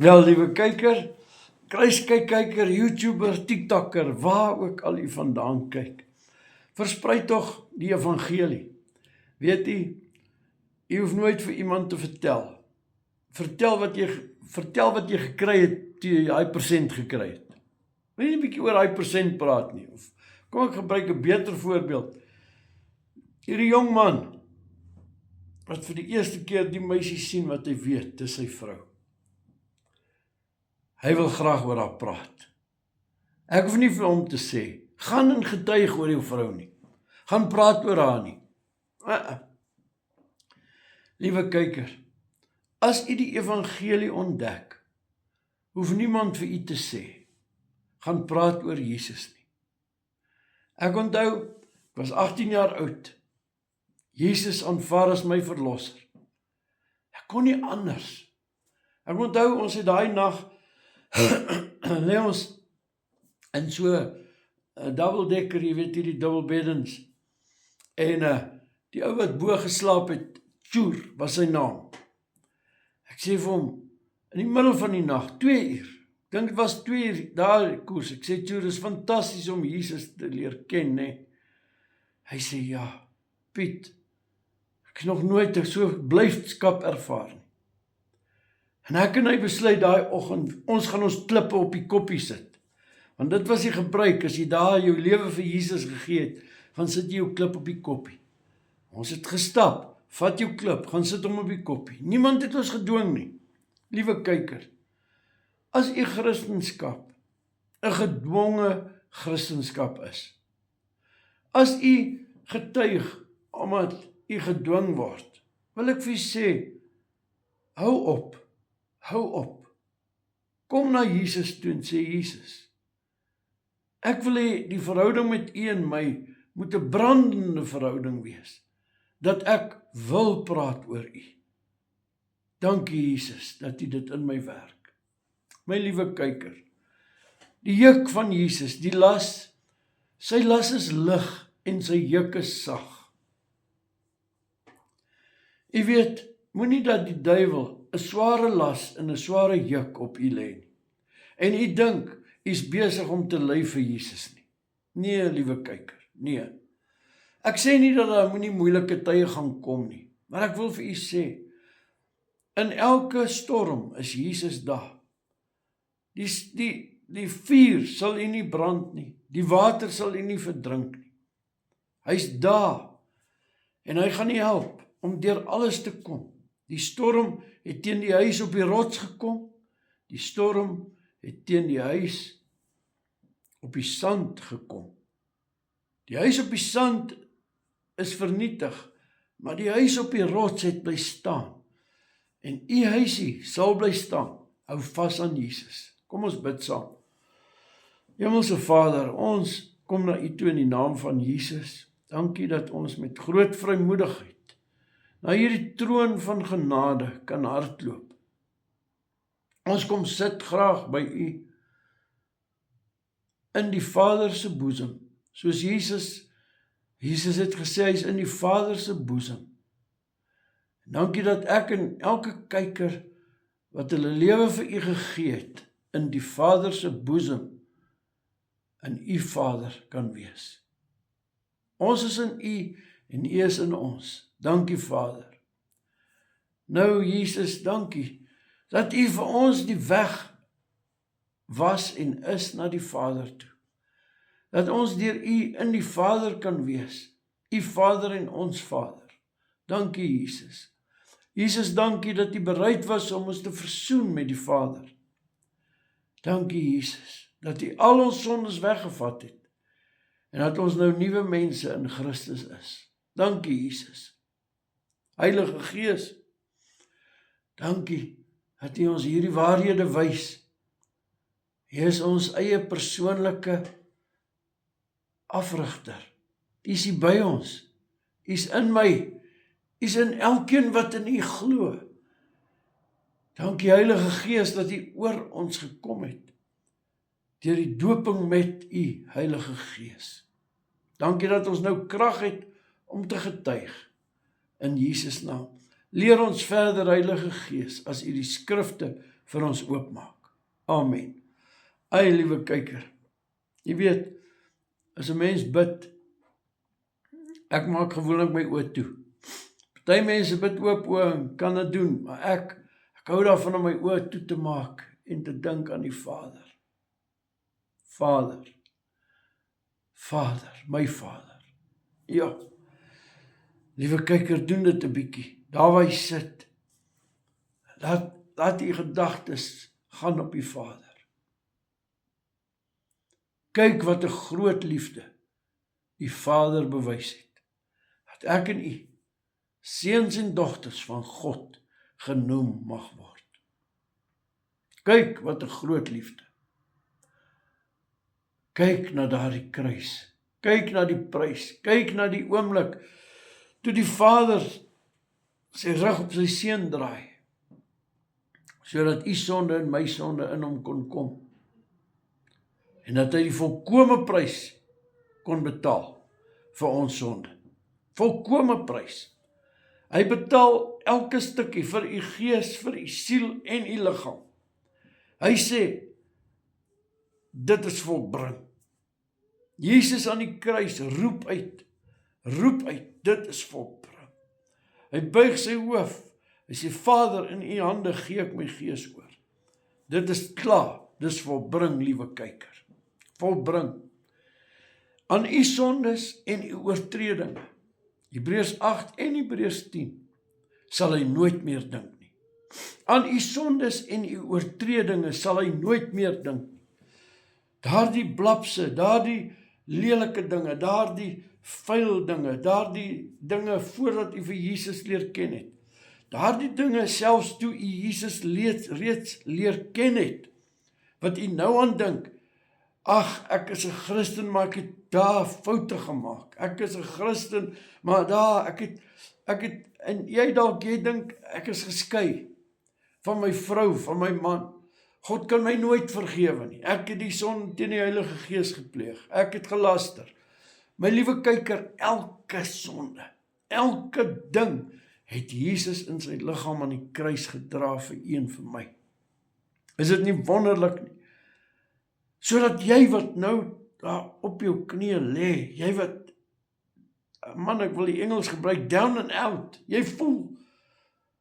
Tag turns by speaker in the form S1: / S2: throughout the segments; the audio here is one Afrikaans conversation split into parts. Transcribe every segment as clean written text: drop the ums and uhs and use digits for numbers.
S1: Wel, liewe kyker, kruiskykker, YouTuber, TikToker, waar ook al u vandaan kyk, versprei tog die evangelie. Weet u hoef nooit vir iemand te vertel. Vertel wat jy gekry het, toe jy die persent gekry het. Wil jy 'n bietjie oor die persent praat nie? Of kom ek gebruik 'n beter voorbeeld. Hierdie jong man, wat vir die eerste keer die meisie sien wat hy weet, dis sy vrou. Hy wil graag oor haar praat. Ek hoef nie vir hom te sê, gaan en getuig oor jou vrou nie. Gaan praat oor haar nie. Liewe kyker, as u die evangelie ontdek, hoef niemand vir u te sê, gaan praat oor Jesus nie. Ek onthou, ek was 18 jaar oud, Jesus aanvaar as my verlosser. Ek kon nie anders. Ek onthou, ons het daai nag, lê ons in so 'n dubbeldekker, jy weet hierdie dubbelbeddens, en die ou wat bo geslaap het, Tjoer was sy naam. Ek sê vir hom, in die middel van die nag, 2 uur, ek dink dit was 2 uur, daar koers, ek sê Tjoer, is fantasties om Jesus te leer ken, ne? Hy sê, ja, Piet, ek is nog nooit so blydskap ervaar nie. En ek en hy besluit daai oggend, ons gaan ons klippe op die koppie sit. Want dit was die gebruik, as jy daar jou lewe vir Jesus gegee het, dan sit jy jou klip op die koppie. Ons het gestap, vat jou klip, gaan sit hom op die koppie. Niemand het ons gedwing nie. Liewe kyker, as u Christendom 'n gedwonge Christendom is, as u getuig omdat u gedwing word, wil ek vir u sê, hou op. Kom na Jesus toe en sê, Jesus, ek wil hê die verhouding met u en my moet 'n brandende verhouding wees, dat ek wil praat oor u. Dankie Jesus, dat u dit in my werk. My liewe kyker, die juk van Jesus, die las, sy las is lig en sy juk is sag. U weet, moenie dat die duiwel 'n sware las en 'n sware juk op u lê nie. En u dink, u is besig om te ly vir Jesus nie. Nee, liewe kyker, nee. Ek sê nie dat daar moenie moeilike tye gaan kom nie, maar ek wil vir u sê, in elke storm is Jesus daar. Die vuur sal u nie brand nie, die water sal u nie verdrink nie. Hy's daar, en hy gaan u help om deur alles te kom. Die storm het teen die huis op die rots gekom, die storm het teen die huis op die sand gekom. Die huis op die sand is vernietig, maar die huis op die rots het bly staan. En u huisie sal bly staan. Hou vas aan Jesus. Kom ons bid saam. Hemelse Vader, ons kom na u toe in die naam van Jesus. Dankie dat ons met groot vrymoedigheid na hierdie troon van genade kan hardloop. Ons kom sit graag by u in die Vader se boesem, soos Jesus het gesê, hy is in die Vader se boesem. Dankie dat ek en elke kyker wat hulle lewe vir u gegee het, in die Vader se boesem, in u Vader kan wees. Ons is in u en u is in ons. Dankie Vader. Nou Jesus, dankie dat u vir ons die weg was en is na die Vader toe. Dat ons deur u in die Vader kan wees. U Vader en ons Vader. Dankie Jesus. Jesus, dankie dat u bereid was om ons te versoen met die Vader. Dankie Jesus, dat u al ons sondes weggevat het en dat ons nou nuwe mense in Christus is. Dankie Jesus. Heilige Gees, dankie dat u ons hierdie waarhede wys. Hy is ons eie persoonlike afrigter. U is by ons. U is in my. U is in elkeen wat in u glo. Dankie Heilige Gees dat u oor ons gekom het, deur die doping met u Heilige Gees. Dankie dat ons nou krag het om te getuig. In Jesus naam. Leer ons verder, Heilige Gees, as u die skrifte vir ons oopmaak. Amen. Ai, liewe kyker, jy weet, as 'n mens bid, ek maak gewoonlik my oë toe. Party mense bid oop oë en kan dit doen, maar ek hou daarvan om my oë toe te maak en te dink aan die Vader. Vader, my Vader. Ja, liewe kyker, doen dit 'n bietjie. Daar waar jy sit, laat die gedagtes gaan op die Vader. Kyk wat 'n groot liefde die Vader bewys het, dat ek en u seuns en dogters van God genoem mag word. Kyk wat 'n groot liefde. Kyk na daardie kruis, kyk na die prys, kyk na die oomblik toe die Vader sy rug op sy seun draai, sodat u sonde en my sonde in hom kon kom, en dat hy die volkome prys kon betaal vir ons sonde. Volkome prys. Hy betaal elke stukkie vir u gees, vir u siel en u liggaam. Hy sê, dit is volbring. Jesus aan die kruis roep uit, dit is volbring. Hy buig sy hoof, hy sê, Vader, in u hande gee ek my gees oor. Dit is klaar, dis volbring, liewe kyker. Volbring. Aan u sondes en u oortredinge, Hebreërs 8 en Hebreërs 10, sal hy nooit meer dink nie. Aan u sondes en u oortredinge sal hy nooit meer dink nie. Daardie blapse, daardie lelike dinge, daardie vuil dinge, daardie dinge voordat u vir Jesus leer ken het, daardie dinge selfs toe u Jesus reeds leer ken het, wat u nou aan dink, ag, ek is 'n Christen, maar ek het daar foute gemaak. Ek is 'n Christen, maar daar, ek het, en jy dink, ek is geskei van my vrou, van my man. God kan my nooit vergewe nie. Ek het die sonde teen die Heilige Gees gepleeg. Ek het gelaster. My liewe kyker, elke sonde, elke ding, het Jesus in sy liggaam aan die kruis gedra vir u en vir my. Is dit nie wonderlik nie? Sodat jy wat nou daar op jou knie lê, jy wat, man, ek wil die Engels gebruik, down and out, jy voel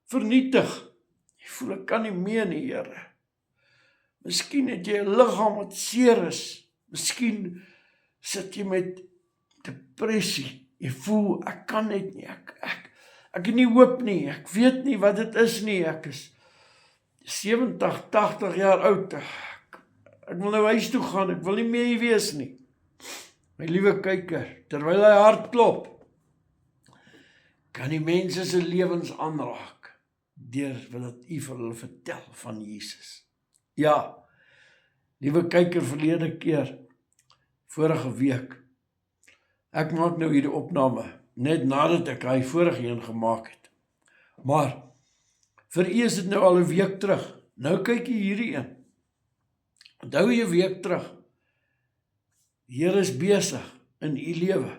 S1: vernietig, jy voel ek kan nie meer nie, Here. Miskien het jy 'n liggaam wat seer is, miskien sit jy met depressie, jy voel ek kan net nie, ek het nie hoop nie, ek weet nie wat dit is nie, ek is 70, 80 jaar oud, ek wil nou huis toe gaan, ek wil nie meer hier wees nie. My liewe kyker, terwyl hy hart klop, kan die mense se lewens aanraak, deur wat u vir hulle vertel van Jesus. Ja, liewe kyker, verlede keer, vorige week, ek maak nou hierdie opname, net nadat ek hy vorige een gemaak het. Maar, vir u is dit nou al 'n week terug, nou kyk jy hierdie een. Onthou jy 'n week terug, die Here is besig in u lewe.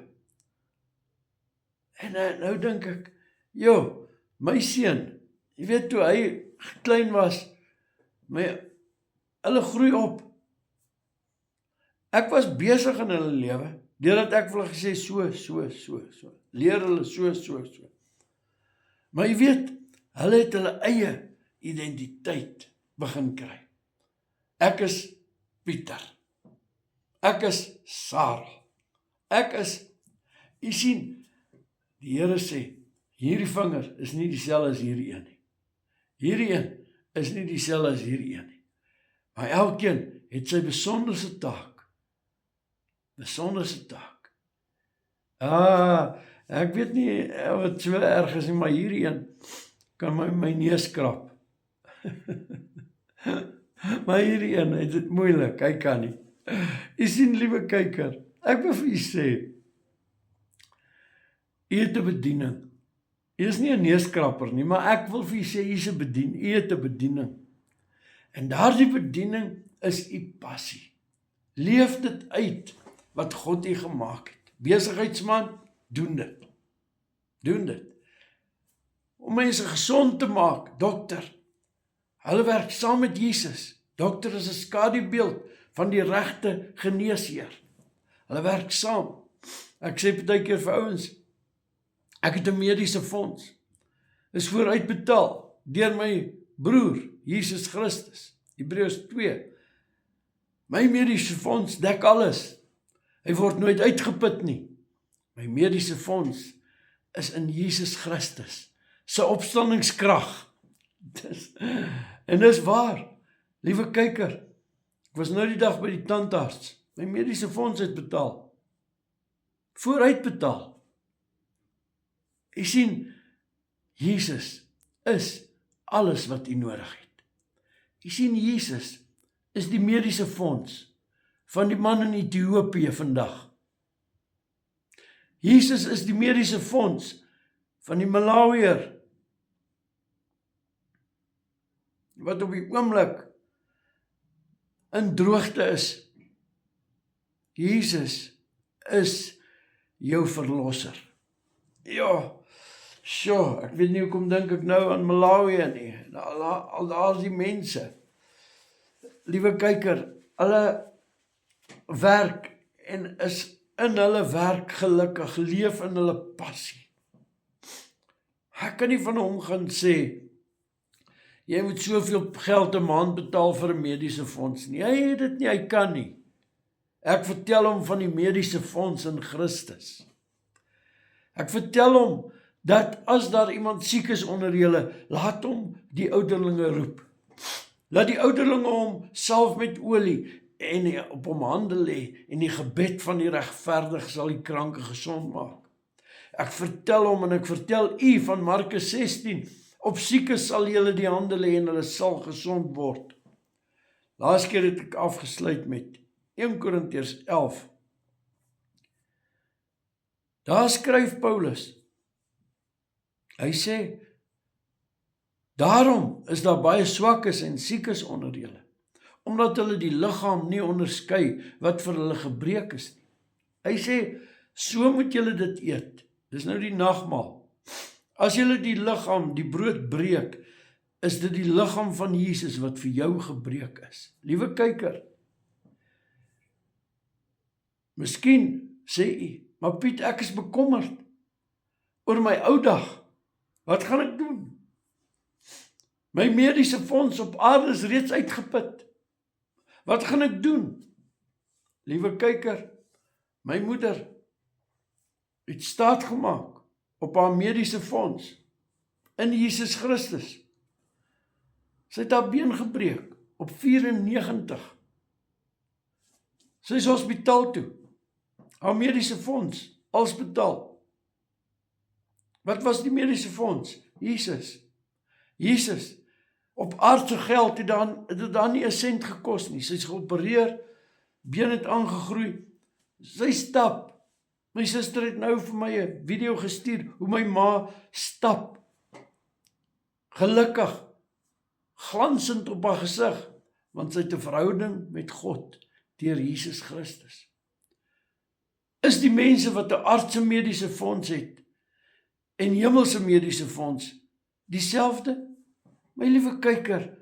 S1: En nou dink ek, my seun, jy weet toe hy klein was, hulle groei op. Ek was besig in hulle lewe, deurdat ek vir hulle gesê, so, leer hulle so. Maar jy weet, hulle het hulle eie identiteit begin kry. Ek is Pieter, ek is Sarah, ek is, jy sien, die Here sê, hierdie vinger is nie dieselfde as hierdie een nie. Hierdie een is nie dieselfde as hierdie een nie. Maar elkeen het sy besonderse taak. Ek weet nie wat so erg is nie, maar hierdie een kan my neus krap. Maar hierdie een het dit moeilik, hy kan nie. Jy sien, liewe kyker, ek wil vir u sê, u het 'n bediening. U is nie 'n neuskrapper nie, maar ek wil vir u sê, u het 'n bediening. En daardie bediening is u passie. Leef dit uit wat God u gemaak het. Besigheidsman, doen dit. Om mense gesond te maak, dokter, Hulle werk saam met Jesus. Dokter is 'n skadubeeld van die regte geneesheer. Hulle werk saam. Ek sê partykeer vir ouens, ek het 'n mediese fonds. Is vooruitbetaal deur my broer, Jesus Christus. Hebreërs 2. My mediese fonds dek alles. Hy word nooit uitgeput nie. My mediese fonds is in Jesus Christus, sy opstandingskrag. En dis waar, liewe kyker, ek was nou die dag by die tandarts, my mediese fonds het betaal, vooruitbetaal. Jy sien, Jesus is alles wat jy nodig het. Jy sien, Jesus is die mediese fonds van die man in Ethiopië vandag. Jesus is die mediese fonds van die Malawier wat op die oomblik in droogte is. Jesus is jou verlosser. Ja, ek weet nie hoekom dink ek nou aan Malawi nie, al daar die mense. Liewe kyker, hulle werk en is in hulle werk gelukkig, leef in hulle passie. Ek kan nie van hom gaan sê, jy moet soveel geld 'n maand betaal vir 'n mediese fonds nie. Hy het dit nie, hy kan nie. Ek vertel hom van die mediese fonds in Christus. Ek vertel hom dat as daar iemand siek is onder julle, laat hom die ouderlinge roep. Laat die ouderlinge hom salf met olie en op hom hande lê, en die gebed van die regverdige sal die kranke gesond maak. Ek vertel hom en ek vertel u van Markus 16, op siekes sal julle die hande lê en hulle sal gesond word. Laas keer het ek afgesluit met 1 Korintiërs 11. Daar skryf Paulus, hy sê, daarom is daar baie swakkes en siekes onder julle, omdat hulle die liggaam nie onderskei wat vir hulle gebreek is nie. Hy sê, so moet julle dit eet. Dis nou die nagmaal. As julle die liggaam, die brood breek, is dit die liggaam van Jesus wat vir jou gebreek is. Liewe kyker, miskien sê u, maar Piet, ek is bekommerd oor my ou dag. Wat gaan ek doen? My mediese fonds op aarde is reeds uitgeput. Wat gaan ek doen? Liewe kyker, my moeder het staat gemaak op haar mediese fonds in Jesus Christus. Sy het haar been gebreek op 94. Sy is hospitaal toe. Haar mediese fonds, alles betaal. Wat was die mediese fonds? Jesus. Op aardse geld het daar nie 'n sent gekos nie. Sy is geopereer, been het aangegroei. Sy stap. My suster het nou vir my 'n video gestuur hoe my ma stap. Gelukkig, glansend op haar gesig, want sy het 'n verhouding met God deur Jesus Christus. Is die mense wat 'n aardse mediese fonds het en hemelse mediese fonds dieselfde? My liewe kyker,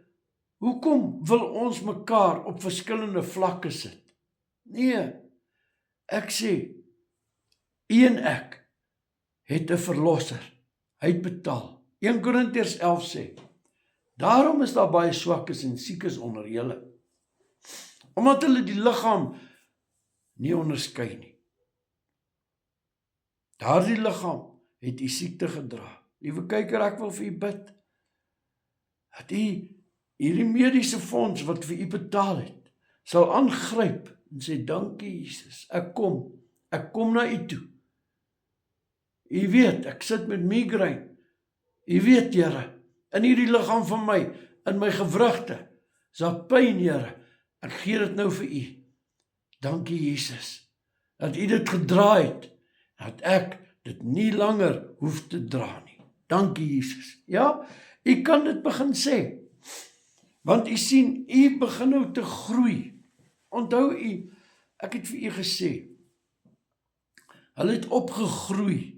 S1: hoekom wil ons mekaar op verskillende vlakke sit? Nee, ek sê, u en ek het 'n verlosser. Hy het betaal. 1 Korintiërs 11 sê, daarom is daar baie swakkes en siekes onder julle, omdat hulle die liggaam nie onderskei nie. Daardie liggaam het u siekte gedra. Liewe kyker, ek wil vir u bid, dat u hierdie mediese fonds wat vir u betaal het, sal aangryp en sê, dankie Jesus, ek kom na u toe. U weet, ek sit met migraine. U weet, Here, in hierdie liggaam van my, in my gewrigte, is daar pyn, Here. Ek gee dit nou vir u. Dankie Jesus, dat u dit gedra het, dat ek dit nie langer hoef te dra nie. Dankie Jesus. Ja, u kan dit begin sê, want u sien, u begin nou te groei. Onthou u, ek het vir u gesê, hulle het opgegroei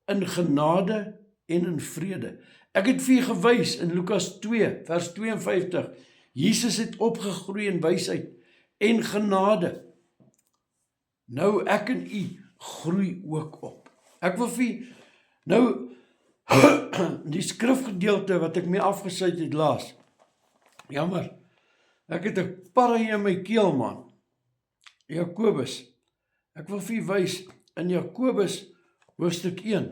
S1: in genade en in vrede. Ek het vir julle gewys in Lukas 2 vers 52, Jesus het opgegroei in wysheid en genade. Nou ek en u groei ook op. Ek wil vir nou die skrifgedeelte wat ek mee afgesluit het laas. Jammer, ek het 'n parre in my keel, man. Jakobus. Ek wil vir u wys in Jakobus hoofstuk 1.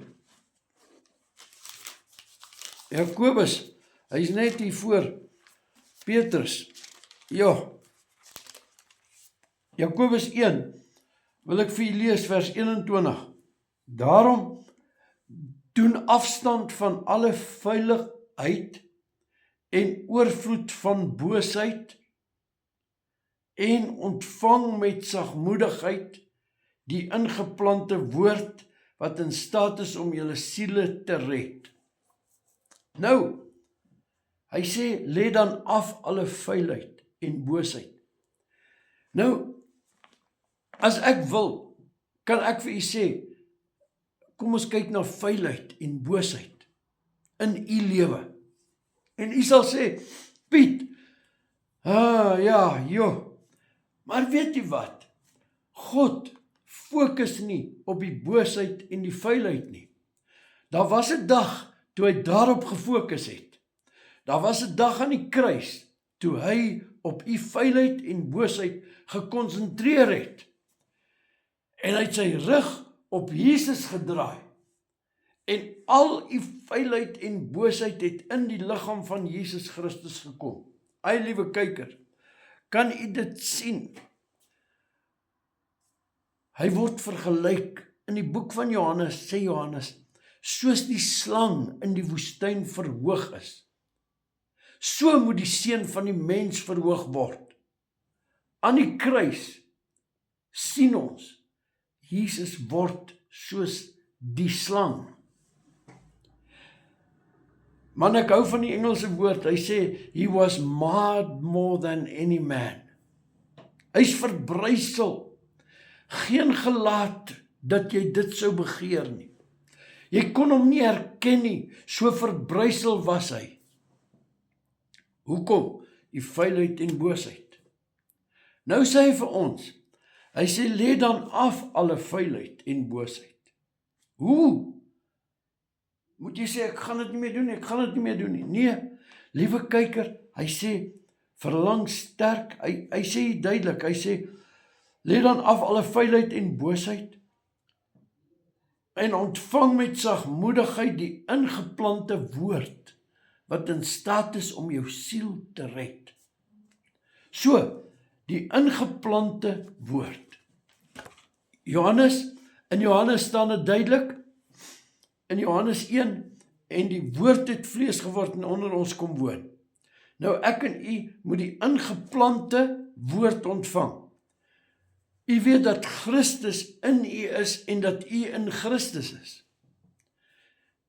S1: Jakobus, hy is net hier voor Petrus. Ja. Jakobus 1 wil ek vir u lees vers 21. Daarom doen afstand van alle vuiligheid en oorvloed van boosheid en ontvang met sagmoedigheid die ingeplante woord wat in staat is om julle siele te red. Nou, hy sê, lê dan af alle vuilheid en boosheid. Nou, as ek wil, kan ek vir u sê, kom ons kyk na vuilheid en boosheid in u lewe. En u sal sê, Piet, ja, joh, maar weet jy wat? God fokus nie op die boosheid en die vuilheid nie. Daar was 'n dag toe hy daarop gefokus het. Daar was 'n dag aan die kruis toe hy op u vuilheid en boosheid gekonsentreer het. En hy het sy rug op Jesus gedraai. En al u vuilheid en boosheid het in die liggaam van Jesus Christus gekom. Ai, liewe kyker, kan u dit sien? Hy word vergelyk in die boek van Johannes, sê Johannes, soos die slang in die woestyn verhoog is. So moet die seun van die mens verhoog word. Aan die kruis sien ons, Jesus word soos die slang. Man, ek hou van die Engelse woord, hy sê, he was marred more than any man. Hy's verbrysel, geen gelaat dat jy dit sou begeer nie. Jy kon hom nie herken nie, so verbrysel was hy. Hoekom? Die vuilheid en boosheid. Nou sê hy vir ons, hy sê, lê dan af alle vuilheid en boosheid. Hoe? Moet jy sê, ek gaan dit nie meer doen nie, ek gaan dit nie meer doen nie. Nee, liewe kyker, hy sê, verlang sterk, hy sê duidelik, hy sê, lê dan af alle vuilheid en boosheid, en ontvang met sagmoedigheid die ingeplante woord, wat in staat is om jou siel te red. So, die ingeplante woord. In Johannes staan dit duidelik, in Johannes 1, en die woord het vlees geword en onder ons kom woon. Nou ek en u moet die ingeplante woord ontvang. U weet dat Christus in u is en dat u in Christus is.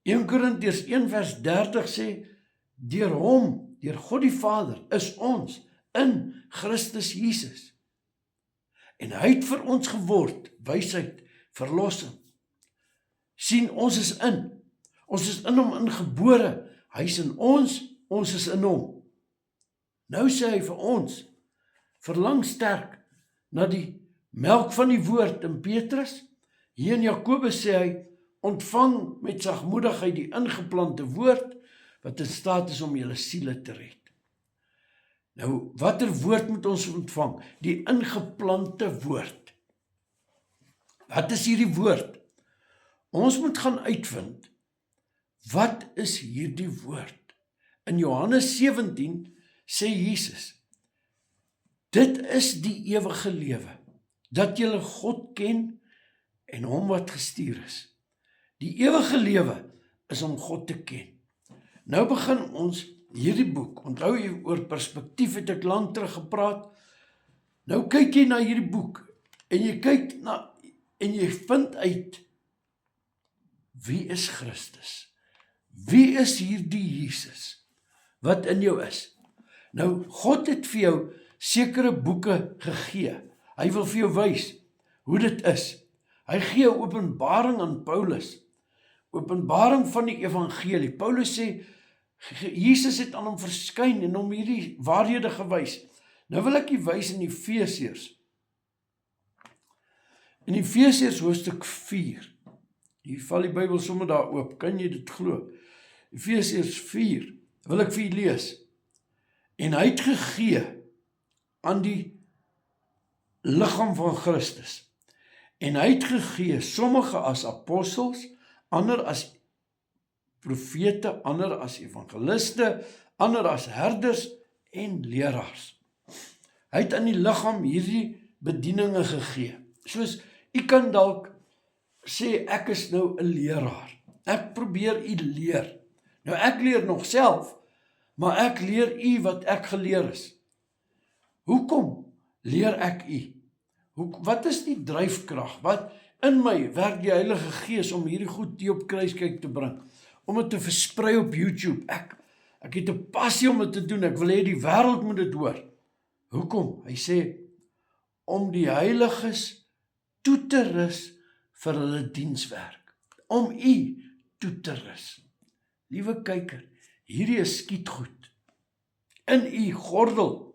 S1: 1 Korintiërs 1 vers 30 sê, deur hom, deur God die Vader, is ons in Christus Jesus. En hy het vir ons geword, wysheid, verlossing. Sien, ons is in hom ingebore, hy is in ons is in hom. Nou sê hy vir ons, verlang sterk na die melk van die woord in Petrus. Hier in Jakobus sê hy, ontvang met sagmoedigheid die ingeplante woord, wat in staat is om julle siele te red. Nou, watter woord moet ons ontvang? Die ingeplante woord. Wat is hierdie woord? Ons moet gaan uitvind, wat is hierdie woord? In Johannes 17 sê Jesus, dit is die ewige lewe, dat julle God ken en hom wat gestuur is. Die ewige lewe is om God te ken. Nou begin ons hierdie boek, onthou jy oor perspektief het ek lang terug gepraat, nou kyk jy na hierdie boek, en jy kyk na, en jy vind uit, wie is Christus? Wie is hierdie Jesus, wat in jou is? Nou, God het vir jou sekere boeke gegee, hy wil vir jou wys, hoe dit is. Hy gee 'n openbaring aan Paulus, openbaring van die evangelie. Paulus sê, Jesus het aan hom verskyn en hom hierdie waarhede gewys. Nou wil ek u wys in Efesiërs. In Efesiërs hoofstuk 4. Hier val die Bybel sommer daar oop. Kan jy dit glo? Efesiërs 4 wil ek vir u lees. En hy het gegee aan die liggaam van Christus. En hy het gegee sommige as apostels, ander as profete, ander as evangeliste, ander as herders en leraars. Hy het aan die liggaam hierdie bedieninge gegee. Soos, u kan dalk sê, ek is nou 'n leraar. Ek probeer u leer. Nou ek leer nog self, maar ek leer u wat ek geleer is. Hoekom leer ek u? Wat is die dryfkrag? Wat in my werk die Heilige Gees om hierdie goed hier op kruiskyk te bring? Om dit te versprei op YouTube. Ek het 'n passie om dit te doen. Ek wil hê die wêreld moet dit hoor. Hoekom? Hy sê, om die heiliges toe te rus vir hulle dienswerk. Om u toe te rus. Liewe kyker, hierdie is skietgoed. In u gordel.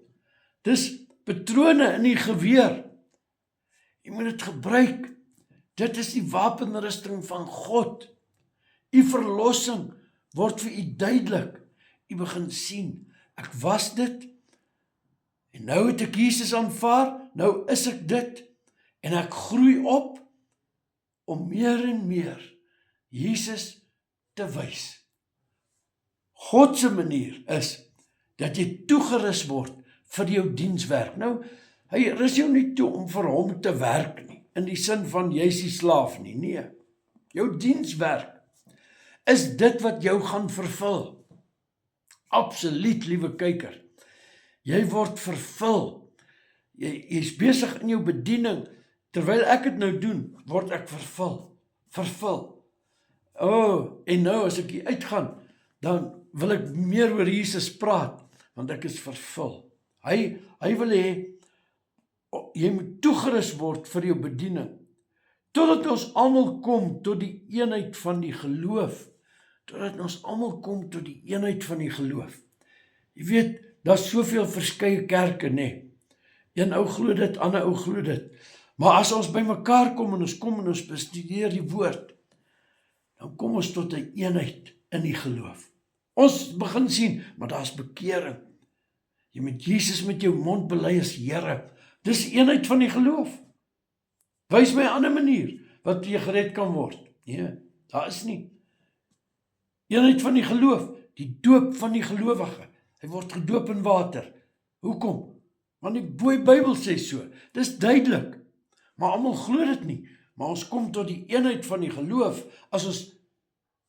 S1: Dis patrone in u geweer. U moet dit gebruik. Dit is die wapenrusting van God. U verlossing word vir u duidelik. U begin sien, ek was dit, en nou het ek Jesus aanvaar, nou is ek dit, en ek groei op, om meer en meer Jesus te wys. God se manier is, dat jy toegerus word vir jou dienswerk. Nou, hy rus jou nie toe om vir hom te werk nie, in die sin van jy is die slaaf nie, nee. Jou dienswerk is dit wat jou gaan vervul. Absoluut, liewe kyker. Jy word vervul. Jy is besig in jou bediening. Terwyl ek dit nou doen, word ek vervul. En nou as ek hier uitgaan, dan wil ek meer oor Jesus praat, want ek is vervul. Hy wil hê, jy moet toegerus word vir jou bediening, totdat ons almal kom tot die eenheid van die geloof. Jy weet, daar's soveel verskeie kerke, nee. Een ou glo dit, ander ou glo dit. Maar as ons by mekaar kom en ons bestudeer die woord, dan kom ons tot 'n eenheid in die geloof. Ons begin sien, maar daar's bekering. Jy moet Jesus met jou mond bely as Here. Dis eenheid van die geloof. Wys my 'n ander manier wat jy gered kan word. Nee, daar is nie. Eenheid van die geloof, die doop van die gelowige. Hy word gedoop in water. Hoekom? Want die Bybel sê so. Dis duidelik. Maar almal glo dit nie. Maar ons kom tot die eenheid van die geloof as ons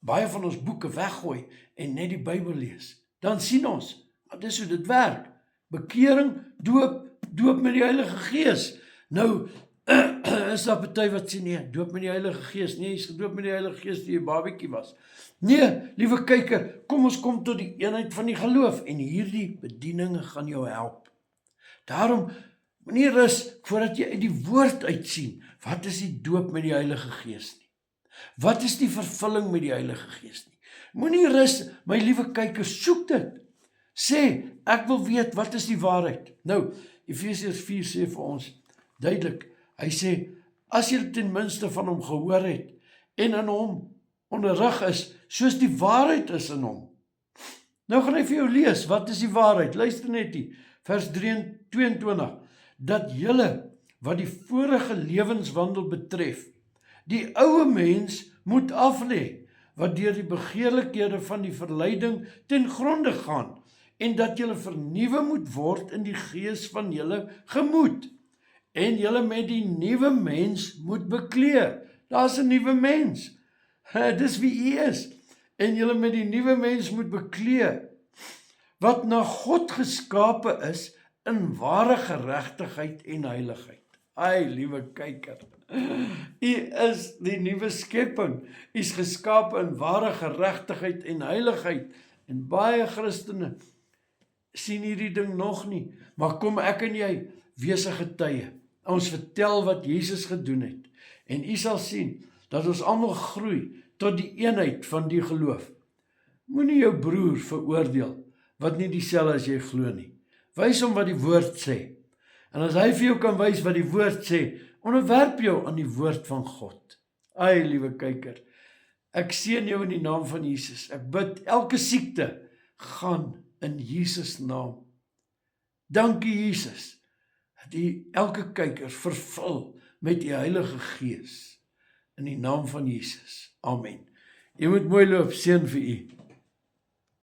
S1: baie van ons boeke weggooi en net die Bybel lees. Dan sien ons, maar dis hoe dit werk. Bekering, doop met die Heilige Gees. Nou, is daar party wat sê, nee, doop met die Heilige Gees. Nee, jy is gedoop met die Heilige Gees toe jy babetjie was. Nee, liewe kyker, kom ons kom tot die eenheid van die geloof. En hierdie bedieninge gaan jou help. Daarom, moenie rus voordat jy uit die woord uitsien. Wat is die doop met die Heilige Gees nie? Wat is die vervulling met die Heilige Gees nie? Moenie rus, my liewe kyker, soek dit. Sê, ek wil weet, wat is die waarheid? Nou, Efesiërs 4 sê vir ons, duidelik, hy sê, as jy ten minste van hom gehoor het, en in hom onderrig is, soos die waarheid is in hom. Nou gaan hy vir jou lees, wat is die waarheid? Luister net hier, vers 22, dat julle, wat die vorige lewenswandel betref, die ouwe mens moet aflê, wat deur die begeerlikhede van die verleiding ten gronde gaan, en dat julle vernuwe moet word in die gees van julle gemoed, en julle met die nuwe mens moet bekleë. Daar's 'n nuwe mens. Dis wie u is. En julle met die nuwe mens moet bekleë, wat na God geskape is in ware geregtigheid en heiligheid. Ai, liewe kyker, u is die nuwe skepping. U is geskape in ware geregtigheid en heiligheid. En baie Christene sien hierdie ding nog nie, maar kom ek en jy, wees 'n getuie. Ons vertel wat Jesus gedoen het. En u sal sien, dat ons almal groei tot die eenheid van die geloof. Moenie jou broer veroordeel wat nie dieselfde as jy glo nie. Wys hom wat die woord sê. En as hy vir jou kan wys wat die woord sê, onderwerp jou aan die woord van God. Ai, liewe kyker, ek seën jou in die naam van Jesus. Ek bid elke siekte gaan in Jesus naam. Dankie Jesus, dat U elke kyker vervul met die Heilige Gees. In die naam van Jesus. Amen. Jy moet mooi loop, seën vir u.